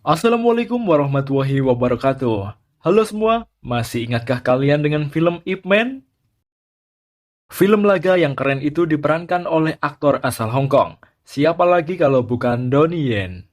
Assalamualaikum warahmatullahi wabarakatuh. Halo semua, masih ingatkah kalian dengan film Ip Man? Film laga yang keren itu diperankan oleh aktor asal Hong Kong. Siapa lagi kalau bukan Donnie Yen?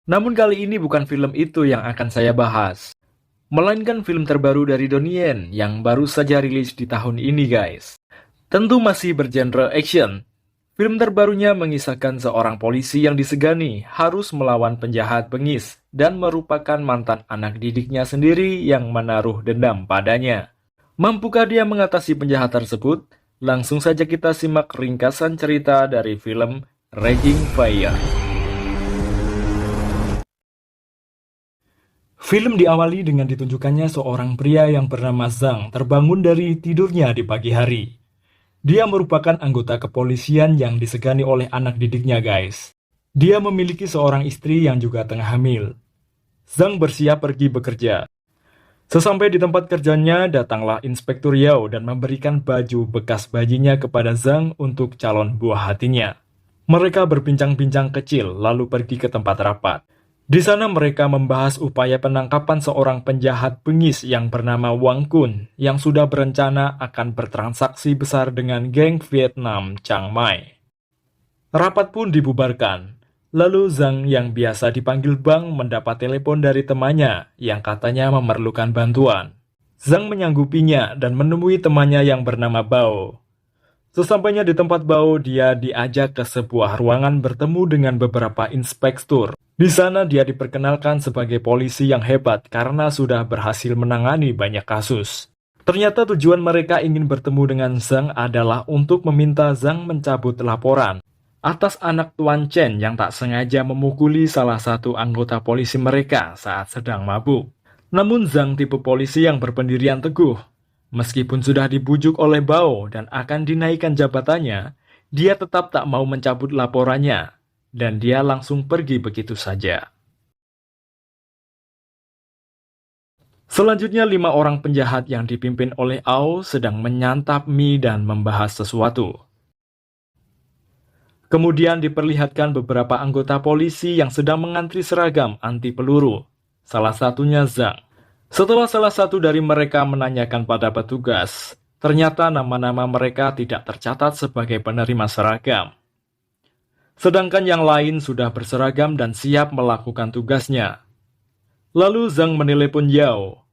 Namun kali ini bukan film itu yang akan saya bahas, melainkan film terbaru dari Donnie Yen yang baru saja rilis di tahun ini guys. Tentu masih bergenre action. Film terbarunya mengisahkan seorang polisi yang disegani harus melawan penjahat bengis dan merupakan mantan anak didiknya sendiri yang menaruh dendam padanya. Mampukah dia mengatasi penjahat tersebut? Langsung saja kita simak ringkasan cerita dari film Raging Fire. Film diawali dengan ditunjukkannya seorang pria yang bernama Zhang terbangun dari tidurnya di pagi hari. Dia merupakan anggota kepolisian yang disegani oleh anak didiknya, guys. Dia memiliki seorang istri yang juga tengah hamil. Zhang bersiap pergi bekerja. Sesampai di tempat kerjanya, datanglah Inspektur Yao dan memberikan baju bekas bayinya kepada Zhang untuk calon buah hatinya. Mereka berbincang-bincang kecil, lalu pergi ke tempat rapat. Di sana mereka membahas upaya penangkapan seorang penjahat bengis yang bernama Wang Kun yang sudah berencana akan bertransaksi besar dengan geng Vietnam Chiang Mai. Rapat pun dibubarkan. Lalu Zhang yang biasa dipanggil Bang mendapat telepon dari temannya yang katanya memerlukan bantuan. Zhang menyanggupinya dan menemui temannya yang bernama Bao. Sesampainya di tempat Bao, dia diajak ke sebuah ruangan bertemu dengan beberapa inspektur. Di sana dia diperkenalkan sebagai polisi yang hebat karena sudah berhasil menangani banyak kasus. Ternyata tujuan mereka ingin bertemu dengan Zhang adalah untuk meminta Zhang mencabut laporan atas anak Tuan Chen yang tak sengaja memukuli salah satu anggota polisi mereka saat sedang mabuk. Namun Zhang tipe polisi yang berpendirian teguh. Meskipun sudah dibujuk oleh Bao dan akan dinaikkan jabatannya, dia tetap tak mau mencabut laporannya. Dan dia langsung pergi begitu saja. Selanjutnya 5 orang penjahat yang dipimpin oleh Ao sedang menyantap mie dan membahas sesuatu. Kemudian diperlihatkan beberapa anggota polisi yang sedang mengantri seragam anti peluru. Salah satunya Zhang. Setelah salah satu dari mereka menanyakan pada petugas, ternyata nama-nama mereka tidak tercatat sebagai penerima seragam. Sedangkan yang lain sudah berseragam dan siap melakukan tugasnya. Lalu Zhang menelepon Yao.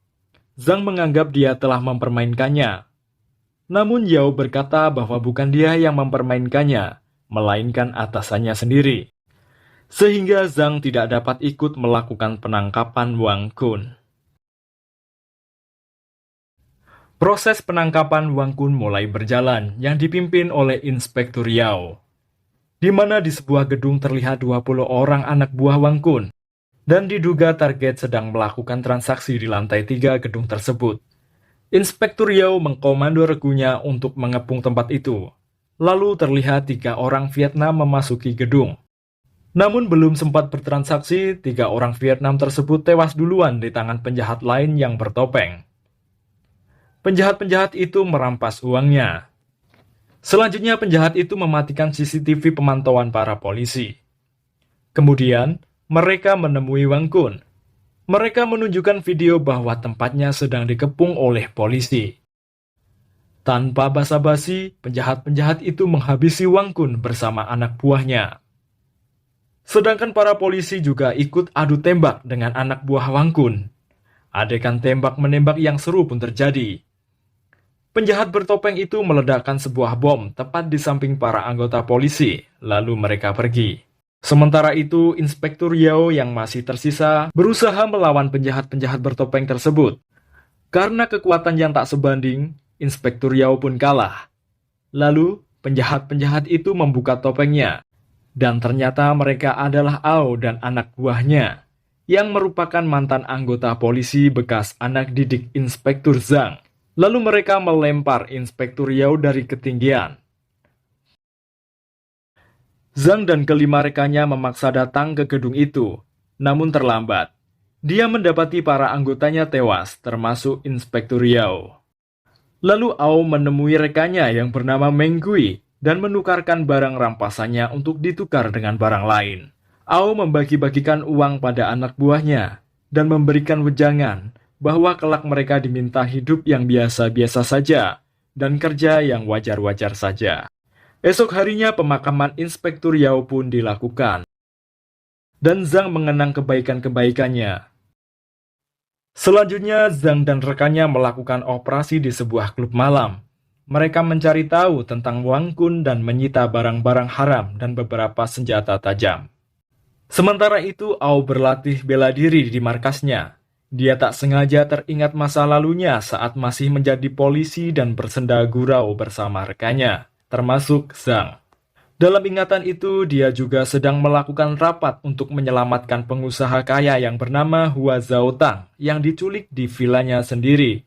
Zhang menganggap dia telah mempermainkannya. Namun Yao berkata bahwa bukan dia yang mempermainkannya, melainkan atasannya sendiri. Sehingga Zhang tidak dapat ikut melakukan penangkapan Wang Kun. Proses penangkapan Wang Kun mulai berjalan yang dipimpin oleh Inspektur Yao, di mana di sebuah gedung terlihat 20 orang anak buah Wang Kun, dan diduga target sedang melakukan transaksi di lantai 3 gedung tersebut. Inspektur Yao mengkomando regunya untuk mengepung tempat itu. Lalu terlihat 3 orang Vietnam memasuki gedung. Namun belum sempat bertransaksi, 3 orang Vietnam tersebut tewas duluan di tangan penjahat lain yang bertopeng. Penjahat-penjahat itu merampas uangnya. Selanjutnya penjahat itu mematikan CCTV pemantauan para polisi. Kemudian, mereka menemui Wang Kun. Mereka menunjukkan video bahwa tempatnya sedang dikepung oleh polisi. Tanpa basa-basi, penjahat-penjahat itu menghabisi Wang Kun bersama anak buahnya. Sedangkan para polisi juga ikut adu tembak dengan anak buah Wang Kun. Adegan tembak-menembak yang seru pun terjadi. Penjahat bertopeng itu meledakkan sebuah bom tepat di samping para anggota polisi, lalu mereka pergi. Sementara itu, Inspektur Yao yang masih tersisa berusaha melawan penjahat-penjahat bertopeng tersebut. Karena kekuatan yang tak sebanding, Inspektur Yao pun kalah. Lalu, penjahat-penjahat itu membuka topengnya, dan ternyata mereka adalah Ao dan anak buahnya, yang merupakan mantan anggota polisi bekas anak didik Inspektur Zhang. Lalu mereka melempar Inspektur Yao dari ketinggian. Zhang dan kelima rekannya memaksa datang ke gedung itu, namun terlambat. Dia mendapati para anggotanya tewas, termasuk Inspektur Yao. Lalu Ao menemui rekannya yang bernama Meng Gui dan menukarkan barang rampasannya untuk ditukar dengan barang lain. Ao membagi-bagikan uang pada anak buahnya dan memberikan wejangan bahwa kelak mereka diminta hidup yang biasa-biasa saja dan kerja yang wajar-wajar saja. Esok harinya pemakaman Inspektur Yao pun dilakukan, dan Zhang mengenang kebaikan-kebaikannya. Selanjutnya, Zhang dan rekannya melakukan operasi di sebuah klub malam. Mereka mencari tahu tentang Wang Kun dan menyita barang-barang haram dan beberapa senjata tajam. Sementara itu, Ao berlatih bela diri di markasnya. Dia tak sengaja teringat masa lalunya saat masih menjadi polisi dan bersenda gurau bersama rekannya, termasuk Zhang. Dalam ingatan itu, dia juga sedang melakukan rapat untuk menyelamatkan pengusaha kaya yang bernama Hua Zhaotang yang diculik di vilanya sendiri,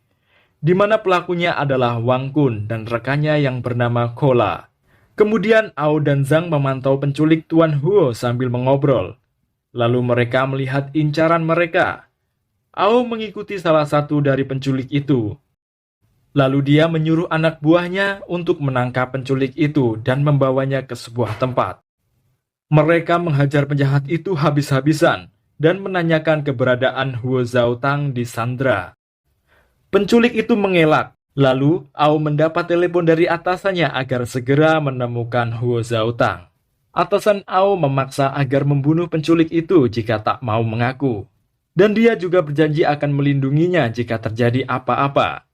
di mana pelakunya adalah Wang Kun dan rekannya yang bernama Kola. Kemudian Ao dan Zhang memantau penculik Tuan Huo sambil mengobrol. Lalu mereka melihat incaran mereka. Ao mengikuti salah satu dari penculik itu. Lalu dia menyuruh anak buahnya untuk menangkap penculik itu dan membawanya ke sebuah tempat. Mereka menghajar penjahat itu habis-habisan dan menanyakan keberadaan Huo Zhaotang di Sandra. Penculik itu mengelak. Lalu, Ao mendapat telepon dari atasannya agar segera menemukan Huo Zhaotang. Atasan Ao memaksa agar membunuh penculik itu jika tak mau mengaku. Dan dia juga berjanji akan melindunginya jika terjadi apa-apa.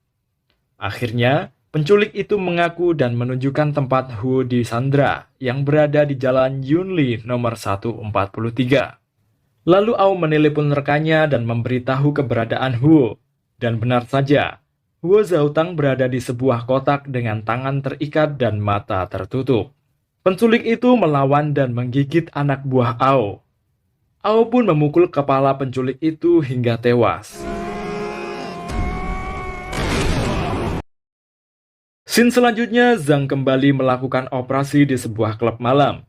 Akhirnya, penculik itu mengaku dan menunjukkan tempat Huo di Sandra yang berada di Jalan Yunli nomor 143. Lalu Ao menelepon rekannya dan memberitahu keberadaan Huo. Dan benar saja, Huo Zhaotang berada di sebuah kotak dengan tangan terikat dan mata tertutup. Penculik itu melawan dan menggigit anak buah Ao. Ao pun memukul kepala penculik itu hingga tewas. Scene selanjutnya, Zhang kembali melakukan operasi di sebuah klub malam.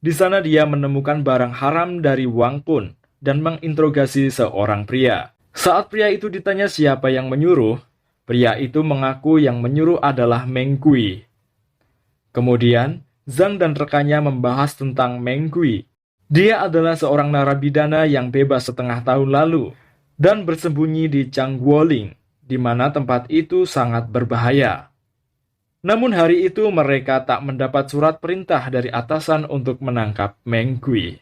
Di sana dia menemukan barang haram dari Wang Kun dan menginterogasi seorang pria. Saat pria itu ditanya siapa yang menyuruh, pria itu mengaku yang menyuruh adalah Meng Kui. Kemudian, Zhang dan rekannya membahas tentang Meng Kui. Dia adalah seorang narapidana yang bebas setengah tahun lalu dan bersembunyi di Changguoling, di mana tempat itu sangat berbahaya. Namun hari itu mereka tak mendapat surat perintah dari atasan untuk menangkap Meng Kui.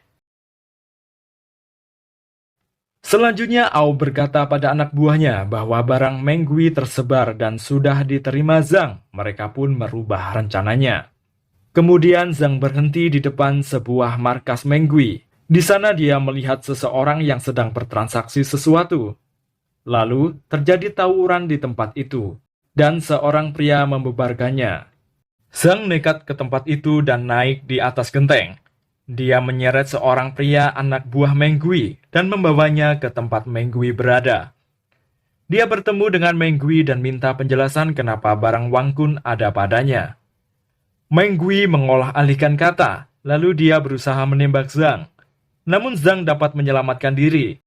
Selanjutnya, Ao berkata pada anak buahnya bahwa barang Meng Kui tersebar dan sudah diterima Zhang. Mereka pun merubah rencananya. Kemudian Zhang berhenti di depan sebuah markas Meng Kui. Di sana dia melihat seseorang yang sedang bertransaksi sesuatu. Lalu terjadi tawuran di tempat itu, dan seorang pria membubarkannya. Zhang nekat ke tempat itu dan naik di atas genteng. Dia menyeret seorang pria anak buah Meng Kui dan membawanya ke tempat Meng Kui berada. Dia bertemu dengan Meng Kui dan minta penjelasan kenapa barang Wang Kun ada padanya. Meng Kui mengolah alihkan kata, lalu dia berusaha menembak Zhang. Namun Zhang dapat menyelamatkan diri.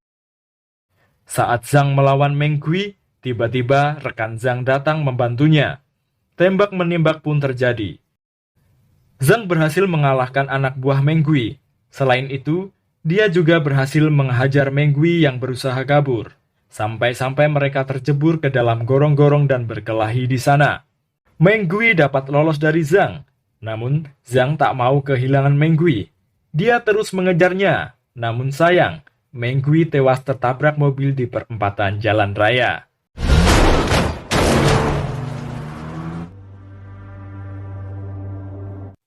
Saat Zhang melawan Meng Kui, tiba-tiba rekan Zhang datang membantunya. Tembak-menembak pun terjadi. Zhang berhasil mengalahkan anak buah Meng Kui. Selain itu, dia juga berhasil menghajar Meng Kui yang berusaha kabur. Sampai-sampai mereka terjebur ke dalam gorong-gorong dan berkelahi di sana. Meng Kui dapat lolos dari Zhang. Namun, Zhang tak mau kehilangan Meng Kui. Dia terus mengejarnya. Namun sayang, Meng Kui tewas tertabrak mobil di perempatan jalan raya.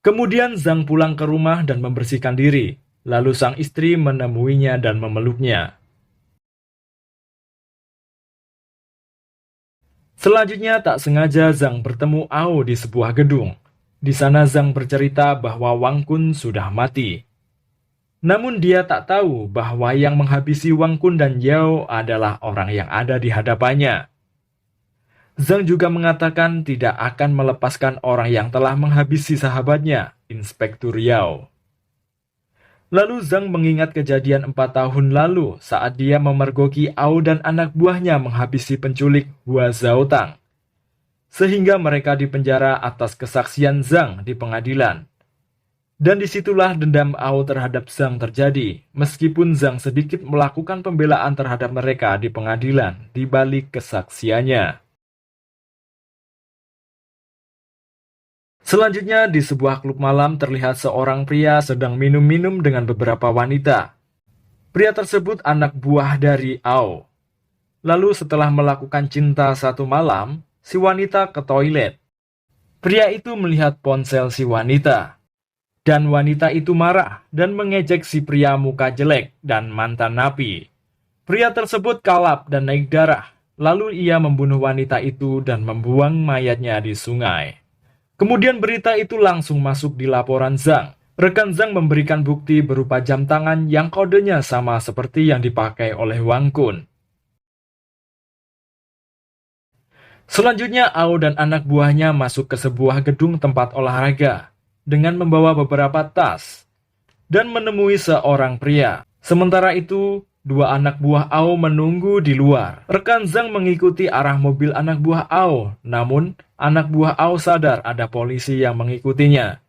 Kemudian Zhang pulang ke rumah dan membersihkan diri. Lalu sang istri menemuinya dan memeluknya. Selanjutnya tak sengaja Zhang bertemu Ao di sebuah gedung. Di sana Zhang bercerita bahwa Wang Kun sudah mati. Namun dia tak tahu bahwa yang menghabisi Wang Kun dan Yao adalah orang yang ada di hadapannya. Zhang juga mengatakan tidak akan melepaskan orang yang telah menghabisi sahabatnya, Inspektur Yao. Lalu Zhang mengingat kejadian 4 tahun lalu saat dia memergoki Ao dan anak buahnya menghabisi penculik Hua Zhaotang. Sehingga mereka dipenjara atas kesaksian Zhang di pengadilan. Dan disitulah dendam Ao terhadap Zhang terjadi, meskipun Zhang sedikit melakukan pembelaan terhadap mereka di pengadilan di balik kesaksiannya. Selanjutnya, di sebuah klub malam terlihat seorang pria sedang minum-minum dengan beberapa wanita. Pria tersebut anak buah dari Ao. Lalu setelah melakukan cinta satu malam, si wanita ke toilet. Pria itu melihat ponsel si wanita. Dan wanita itu marah dan mengejek si pria muka jelek dan mantan napi. Pria tersebut kalap dan naik darah. Lalu ia membunuh wanita itu dan membuang mayatnya di sungai. Kemudian berita itu langsung masuk di laporan Zhang. Rekan Zhang memberikan bukti berupa jam tangan yang kodenya sama seperti yang dipakai oleh Wang Kun. Selanjutnya, Ao dan anak buahnya masuk ke sebuah gedung tempat olahraga dengan membawa beberapa tas dan menemui seorang pria. Sementara itu, dua anak buah Ao menunggu di luar. Rekan Zhang mengikuti arah mobil anak buah Ao, namun anak buah Ao sadar ada polisi yang mengikutinya.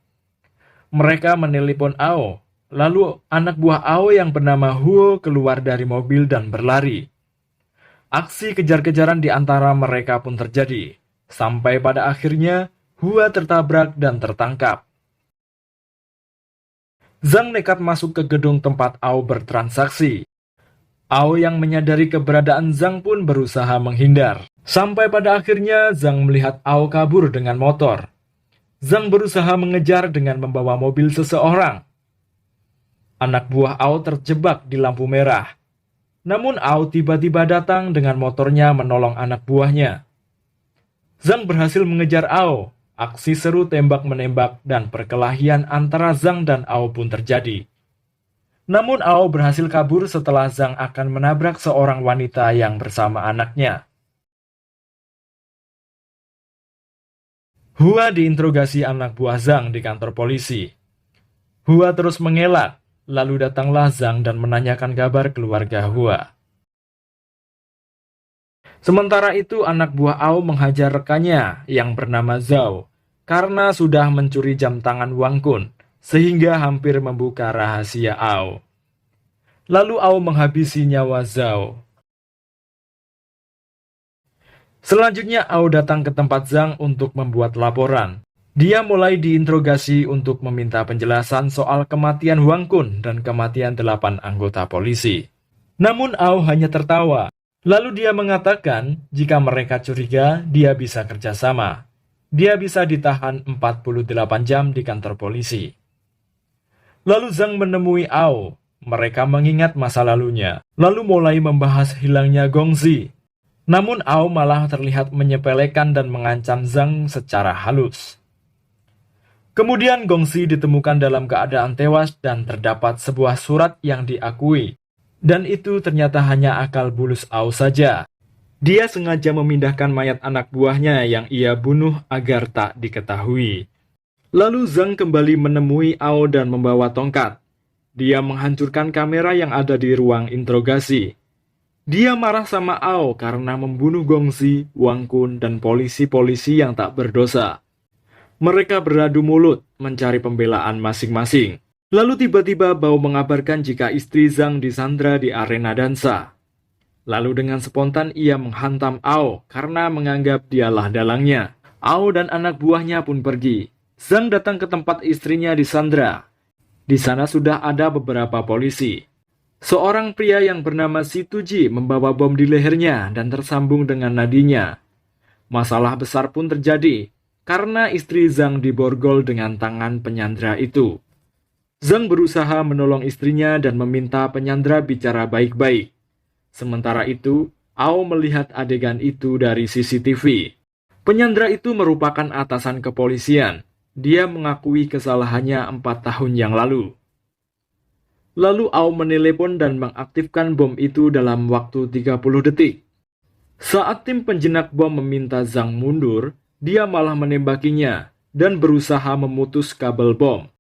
Mereka menelepon Ao, lalu anak buah Ao yang bernama Huo keluar dari mobil dan berlari. Aksi kejar-kejaran di antara mereka pun terjadi, sampai pada akhirnya Hua tertabrak dan tertangkap. Zhang nekat masuk ke gedung tempat Ao bertransaksi. Ao yang menyadari keberadaan Zhang pun berusaha menghindar. Sampai pada akhirnya Zhang melihat Ao kabur dengan motor. Zhang berusaha mengejar dengan membawa mobil seseorang. Anak buah Ao terjebak di lampu merah. Namun Ao tiba-tiba datang dengan motornya menolong anak buahnya. Zhang berhasil mengejar Ao. Aksi seru tembak-menembak dan perkelahian antara Zhang dan Ao pun terjadi. Namun Ao berhasil kabur setelah Zhang akan menabrak seorang wanita yang bersama anaknya. Hua diinterogasi anak buah Zhang di kantor polisi. Hua terus mengelak, lalu datanglah Zhang dan menanyakan kabar keluarga Hua. Sementara itu anak buah Ao menghajar rekannya yang bernama Zhao karena sudah mencuri jam tangan Wang Kun, sehingga hampir membuka rahasia Ao. Lalu Ao menghabisi nyawa Zhao. Selanjutnya Ao datang ke tempat Zhang untuk membuat laporan. Dia mulai diinterogasi untuk meminta penjelasan soal kematian Wang Kun dan kematian 8 anggota polisi. Namun Ao hanya tertawa. Lalu dia mengatakan jika mereka curiga, dia bisa kerjasama. Dia bisa ditahan 48 jam di kantor polisi. Lalu Zhang menemui Ao. Mereka mengingat masa lalunya, lalu mulai membahas hilangnya Gongzi. Namun Ao malah terlihat menyepelekan dan mengancam Zhang secara halus. Kemudian Gongzi ditemukan dalam keadaan tewas dan terdapat sebuah surat yang diakui. Dan itu ternyata hanya akal bulus Ao saja. Dia sengaja memindahkan mayat anak buahnya yang ia bunuh agar tak diketahui. Lalu Zhang kembali menemui Ao dan membawa tongkat. Dia menghancurkan kamera yang ada di ruang interogasi. Dia marah sama Ao karena membunuh Gongzi, Wang Kun, dan polisi-polisi yang tak berdosa. Mereka beradu mulut mencari pembelaan masing-masing. Lalu tiba-tiba Bao mengabarkan jika istri Zhang disandra di arena dansa. Lalu dengan spontan ia menghantam Ao karena menganggap dialah dalangnya. Ao dan anak buahnya pun pergi. Zhang datang ke tempat istrinya disandra. Di sana sudah ada beberapa polisi. Seorang pria yang bernama Situji membawa bom di lehernya dan tersambung dengan nadinya. Masalah besar pun terjadi karena istri Zhang diborgol dengan tangan penyandra itu. Zhang berusaha menolong istrinya dan meminta penyandra bicara baik-baik. Sementara itu, Ao melihat adegan itu dari CCTV. Penyandra itu merupakan atasan kepolisian. Dia mengakui kesalahannya 4 tahun yang lalu. Lalu Ao menelepon dan mengaktifkan bom itu dalam waktu 30 detik. Saat tim penjinak bom meminta Zhang mundur, dia malah menembakinya dan berusaha memutus kabel bom.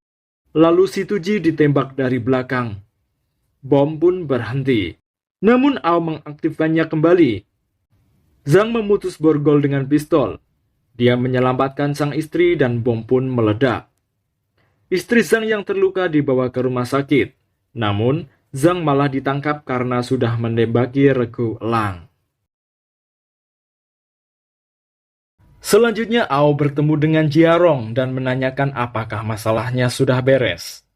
Lalu Situji ditembak dari belakang. Bom pun berhenti. Namun Ao mengaktifkannya kembali. Zhang memutus borgol dengan pistol. Dia menyelamatkan sang istri dan bom pun meledak. Istri Zhang yang terluka dibawa ke rumah sakit. Namun, Zhang malah ditangkap karena sudah menembaki regu elang. Selanjutnya, Ao bertemu dengan Jiarong dan menanyakan apakah masalahnya sudah beres.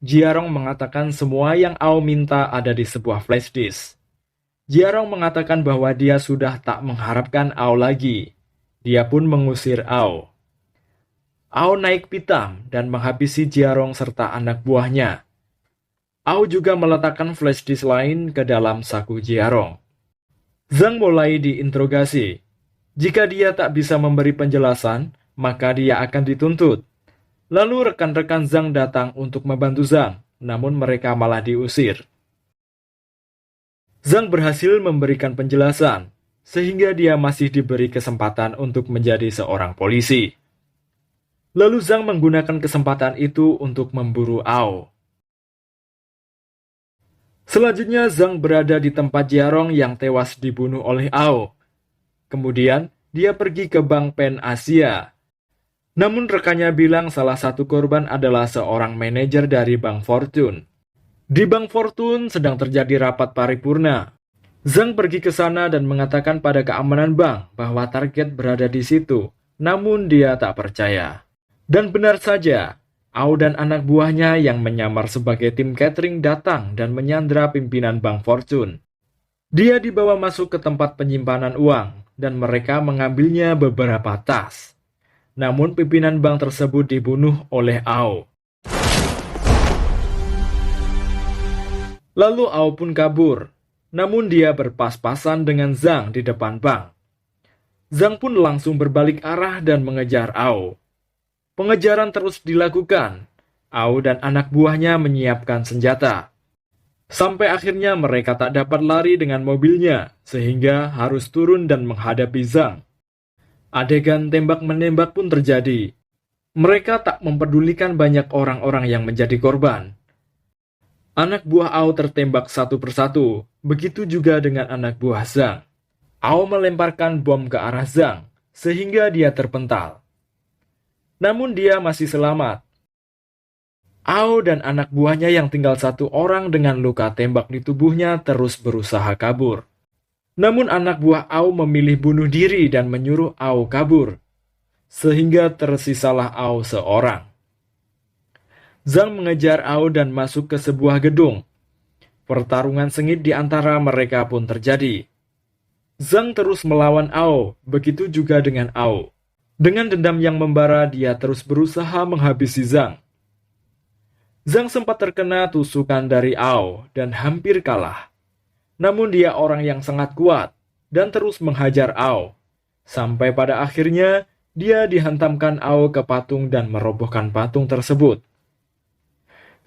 Jiarong mengatakan semua yang Ao minta ada di sebuah flash disk. Jiarong mengatakan bahwa dia sudah tak mengharapkan Ao lagi. Dia pun mengusir Ao. Ao naik pitam dan menghabisi Jiarong serta anak buahnya. Ao juga meletakkan flash disk lain ke dalam saku Jiarong. Zhang mulai diinterogasi. Jika dia tak bisa memberi penjelasan, maka dia akan dituntut. Lalu rekan-rekan Zhang datang untuk membantu Zhang, namun mereka malah diusir. Zhang berhasil memberikan penjelasan, sehingga dia masih diberi kesempatan untuk menjadi seorang polisi. Lalu Zhang menggunakan kesempatan itu untuk memburu Ao. Selanjutnya Zhang berada di tempat Jiarong yang tewas dibunuh oleh Ao. Kemudian, dia pergi ke Bank Pen Asia. Namun rekannya bilang salah satu korban adalah seorang manajer dari Bank Fortune. Di Bank Fortune sedang terjadi rapat paripurna. Zhang pergi ke sana dan mengatakan pada keamanan bank bahwa target berada di situ, namun dia tak percaya. Dan benar saja, Ao dan anak buahnya yang menyamar sebagai tim catering datang dan menyandra pimpinan Bank Fortune. Dia dibawa masuk ke tempat penyimpanan uang, dan mereka mengambilnya beberapa tas. Namun pimpinan bank tersebut dibunuh oleh Ao. Lalu Ao pun kabur, namun dia berpas-pasan dengan Zhang di depan bank. Zhang pun langsung berbalik arah dan mengejar Ao. Pengejaran terus dilakukan. Ao dan anak buahnya menyiapkan senjata. Sampai akhirnya mereka tak dapat lari dengan mobilnya, sehingga harus turun dan menghadapi Zhang. Adegan tembak-menembak pun terjadi. Mereka tak mempedulikan banyak orang-orang yang menjadi korban. Anak buah Ao tertembak satu persatu, begitu juga dengan anak buah Zhang. Ao melemparkan bom ke arah Zhang, sehingga dia terpental. Namun dia masih selamat. Ao dan anak buahnya yang tinggal satu orang dengan luka tembak di tubuhnya terus berusaha kabur. Namun anak buah Ao memilih bunuh diri dan menyuruh Ao kabur. Sehingga tersisalah Ao seorang. Zhang mengejar Ao dan masuk ke sebuah gedung. Pertarungan sengit di antara mereka pun terjadi. Zhang terus melawan Ao, begitu juga dengan Ao. Dengan dendam yang membara, dia terus berusaha menghabisi Zhang. Zhang sempat terkena tusukan dari Ao dan hampir kalah. Namun dia orang yang sangat kuat dan terus menghajar Ao. Sampai pada akhirnya dia dihantamkan Ao ke patung dan merobohkan patung tersebut.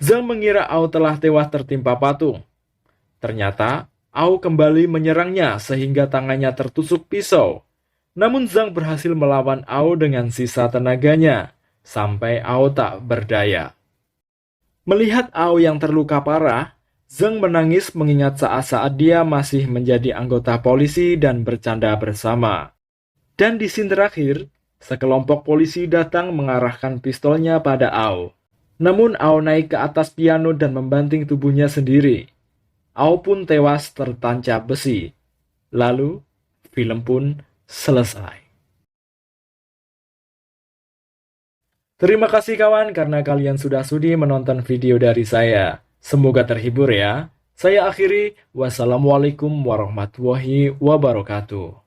Zhang mengira Ao telah tewas tertimpa patung. Ternyata Ao kembali menyerangnya sehingga tangannya tertusuk pisau. Namun Zhang berhasil melawan Ao dengan sisa tenaganya sampai Ao tak berdaya. Melihat Ao yang terluka parah, Zhang menangis mengingat saat-saat dia masih menjadi anggota polisi dan bercanda bersama. Dan di scene terakhir, sekelompok polisi datang mengarahkan pistolnya pada Ao. Namun Ao naik ke atas piano dan membanting tubuhnya sendiri. Ao pun tewas tertancap besi. Lalu, film pun selesai. Terima kasih kawan karena kalian sudah sudi menonton video dari saya. Semoga terhibur ya. Saya akhiri, wassalamualaikum warahmatullahi wabarakatuh.